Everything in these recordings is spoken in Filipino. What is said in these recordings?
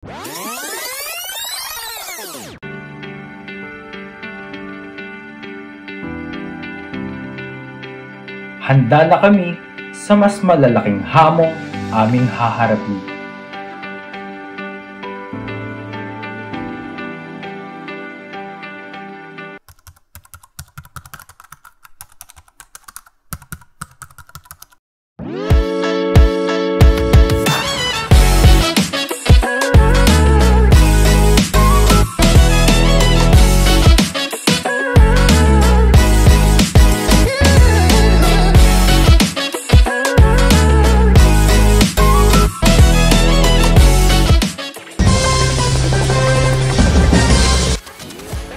Handa na kami sa mas malalaking hamong aming haharapin.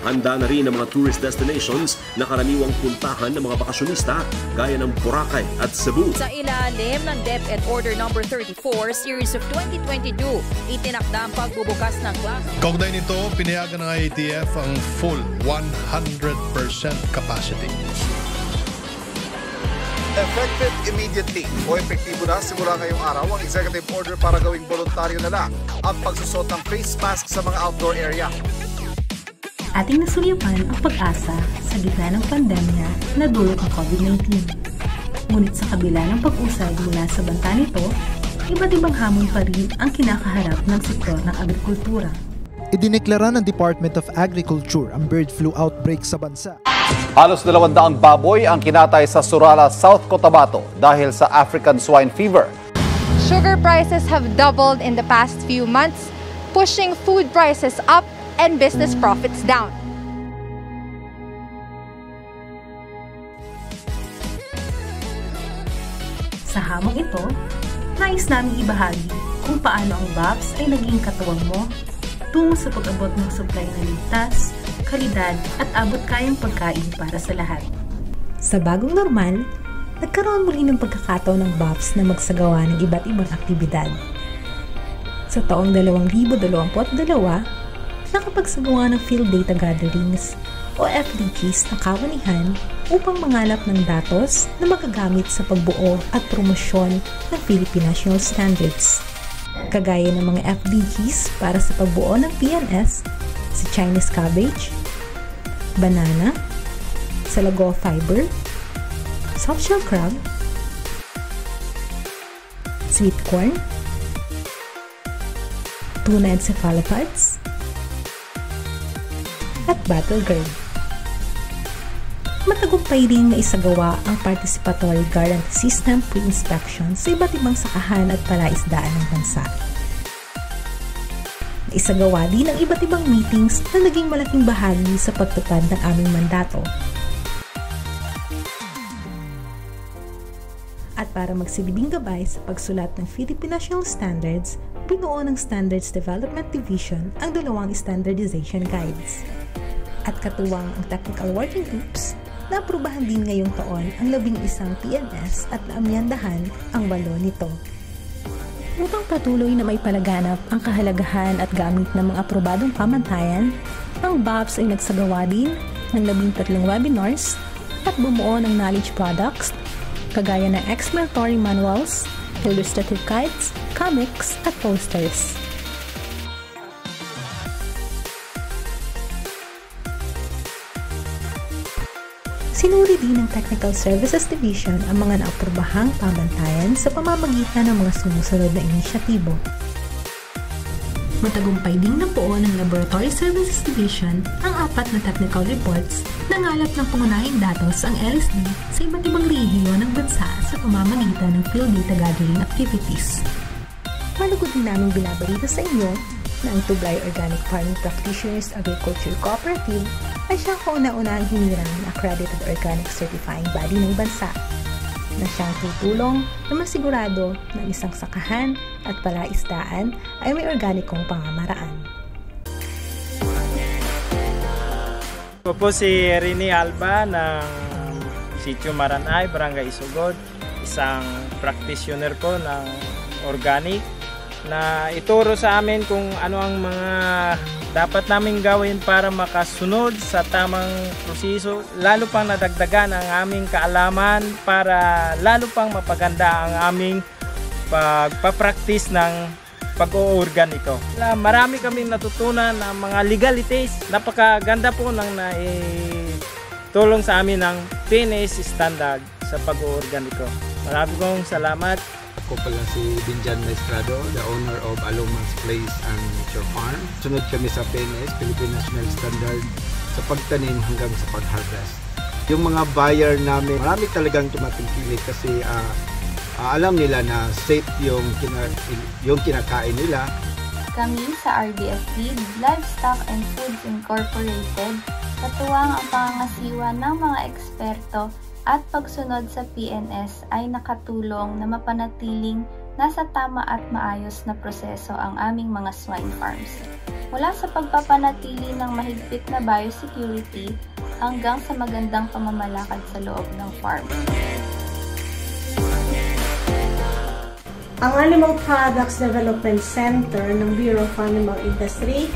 Handa na rin ang mga tourist destinations na karaniwang puntahan ng mga bakasyonista gaya ng Boracay at Cebu. Sa ilalim ng DepEd Order No. 34 Series of 2022, itinakda ang pagbubukas ng klase. Kaugnay nito, pinayagan ng IATF ang full 100% capacity. Effective immediately o epektibo na simula ngayong araw ang executive order para gawing voluntaryo na lang ang pagsusot ng face mask sa mga outdoor area. Ating nasulyapan ang pag-asa sa gitna ng pandemya na dulot ng COVID-19. Ngunit sa kabila ng pag-usad mula sa banta nito, iba't ibang hamon pa rin ang kinakaharap ng sektor ng agrikultura. Idineklara ng Department of Agriculture ang bird flu outbreak sa bansa. Halos 200 baboy ang kinatay sa Surala, South Cotabato dahil sa African swine fever. Sugar prices have doubled in the past few months, pushing food prices up and business profits down. Sa hamong ito, nais namin ibahagi kung paano ang BOPS ay naging katuwang mo tungo sa pag-abot ng supply na ligtas, kalidad at abot-kayang pagkain para sa lahat. Sa bagong normal, nagkaroon muli ng pagkakataon ng BOPS na magsagawa ng iba't ibang aktibidad. Sa taong 2022, nakapagsagawa ng Field Data Gatherings o FDGs na kawanihan upang mangalap ng datos na magagamit sa pagbuo at promosyon ng Philippine National Standards. Kagaya ng mga FDGs para sa pagbuo ng PNS sa Chinese cabbage, banana, Salagoa fiber, softshell crab, sweet corn, tuna and cephalopods, at battle gourd. Matagumpay rin na isagawa ang Participatory Guarantee System pre-inspection sa iba't ibang sakahan at palaisdaan ng bansa. Isagawa din ang iba't ibang meetings na naging malaking bahagi sa pagtupad ng aming mandato. At para magsilbing gabay sa pagsulat ng Philippine National Standards, binuo ng Standards Development Division ang 2 standardization guides. At katuwang ang technical working groups, naaprubahan din ngayong taon ang 11 PNS at naamyandahan ang 8 nito. Upang patuloy na may palaganap ang kahalagahan at gamit ng mga aprobadong pamantayan, ang BOPS ay nagsagawa din ng 13 webinars at bumuo ng knowledge products kagaya ng explanatory manuals, illustrative guides, comics at posters. Sinuri din ng Technical Services Division ang mga naaprobahang pamantayan sa pamamagitan ng mga sumusunod na inisyatibo. Matagumpay ding nabuo ng Laboratory Services Division ang 4 na technical reports na ngalap ng pangunahing datos ang LSD sa iba't ibang rehiyon ng bansa sa pamamagitan ng field data gathering activities. Malugod din namin binabalita sa inyo na ang Tublay Organic Farming Practitioners Agriculture Cooperative ay siyang kauna-unahang hinirang na accredited organic certifying body ng bansa na siyang tutulong na masigurado na isang sakahan at palaisdaan ay may organikong pamamaraan. Ako po si Rini Alba ng Sitio Maranay, Barangay Isugod, isang practitioner po ng organic na ituro sa amin kung ano ang mga dapat namin gawin para makasunod sa tamang proseso, lalo pang nadagdagan ang aming kaalaman para lalo pang mapaganda ang aming pagpapractice ng pag-oorganiko. Marami kaming natutunan ng mga legalities. Napakaganda po ng tulong sa amin ng PNS standard sa pag-oorganiko. Marami pong salamat. Ako pala si Binjan Maestrado, the owner of Alomas Place and Nature Farm. Sunod kami sa PNS, Philippine National Standard, sa pagtanim hanggang sa pag-harvest. Yung mga buyer namin, marami talagang tumatangkilik kasi alam nila na safe yung kinakain nila. Kami sa RDFD, Livestock and Foods Incorporated, katuwang ang pangangasiwa ng mga eksperto at pagsunod sa PNS ay nakatulong na mapanatiling nasa tama at maayos na proseso ang aming mga swine farms. Mula sa pagpapanatili ng mahigpit na biosecurity hanggang sa magandang pamamalakad sa loob ng farm. Ang Animal Products Development Center ng Bureau of Animal Industry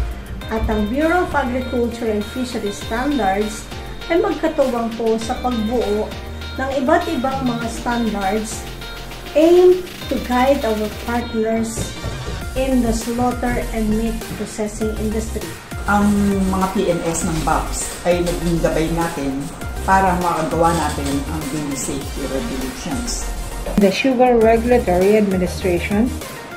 at ang Bureau of Agriculture and Fisheries Standards ay magkatuwang po sa pagbuo ng iba't ibang mga standards aimed to guide our partners in the slaughter and meat processing industry. Ang mga PNS ng BAPS ay naging gabay natin para makagawa natin ang daily safety regulations. The Sugar Regulatory Administration,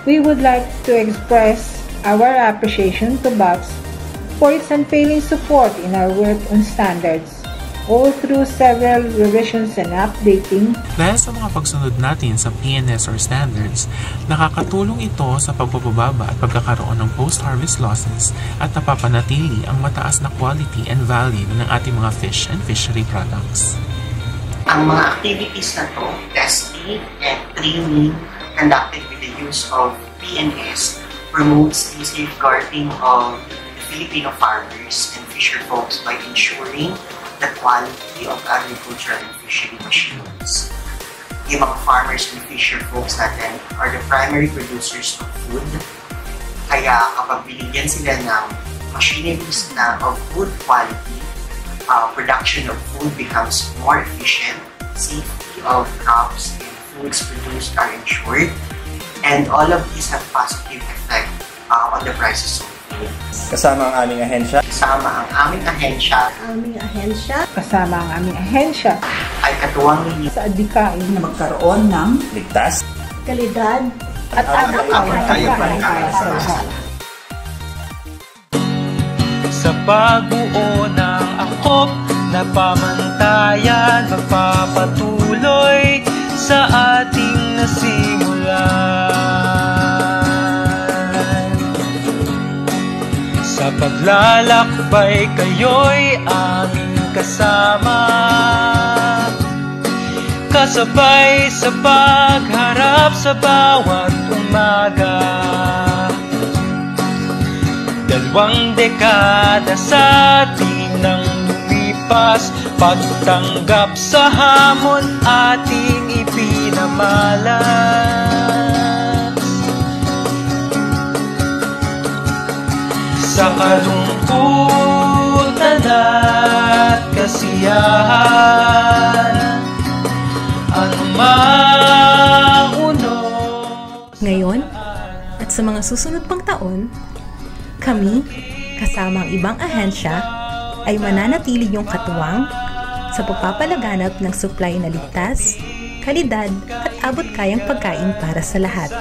we would like to express our appreciation to BAPS for its unfailing support in our work on standards, all through several revisions and updating. Dahil sa mga pagsunod natin sa PNS or standards, nakakatulong ito sa pagbababa at pagkakaroon ng post-harvest losses at napapanatili ang mataas na quality and value ng ating mga fish and fishery products. Ang mga activities na to, testing and training conducted with the use of PNS promotes the safeguarding of the Filipino farmers and fisher folks by ensuring the quality of agriculture and fishery machines. Yung mga farmers and fisher folks natin are the primary producers of food. Kaya kapag binigyan sila ng machineries na of good quality, production of food becomes more efficient, safety of crops and foods produced are ensured, and all of these have positive effect on the prices of food. Kasama ang aming ahensya. Kasama ang aming ahensya. Kasama ang aming ahensya. Ay katuwang ninyo sa adikain na magkaroon ng ligtas, kalidad, at sa pagbuo ng angkop na pamantayan, magpapatuloy sa ating nasimulan. Sa paglalakbay kayo'y aming kasama, kasabay sa pagharap sa bawat umaga. 2 dekada sa ating nang lumipas, pagtanggap sa hamon ating ipinamalas. Sa kalungkutan at kasiyahan, ang maunos. Ngayon, at sa mga susunod pang taon, kami, kasama ang ibang ahensya, ay mananatili yung katuwang sa pagpapalaganap ng supply na ligtas, kalidad at abot kayang pagkain para sa lahat.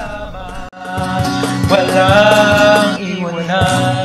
Walang iwanan.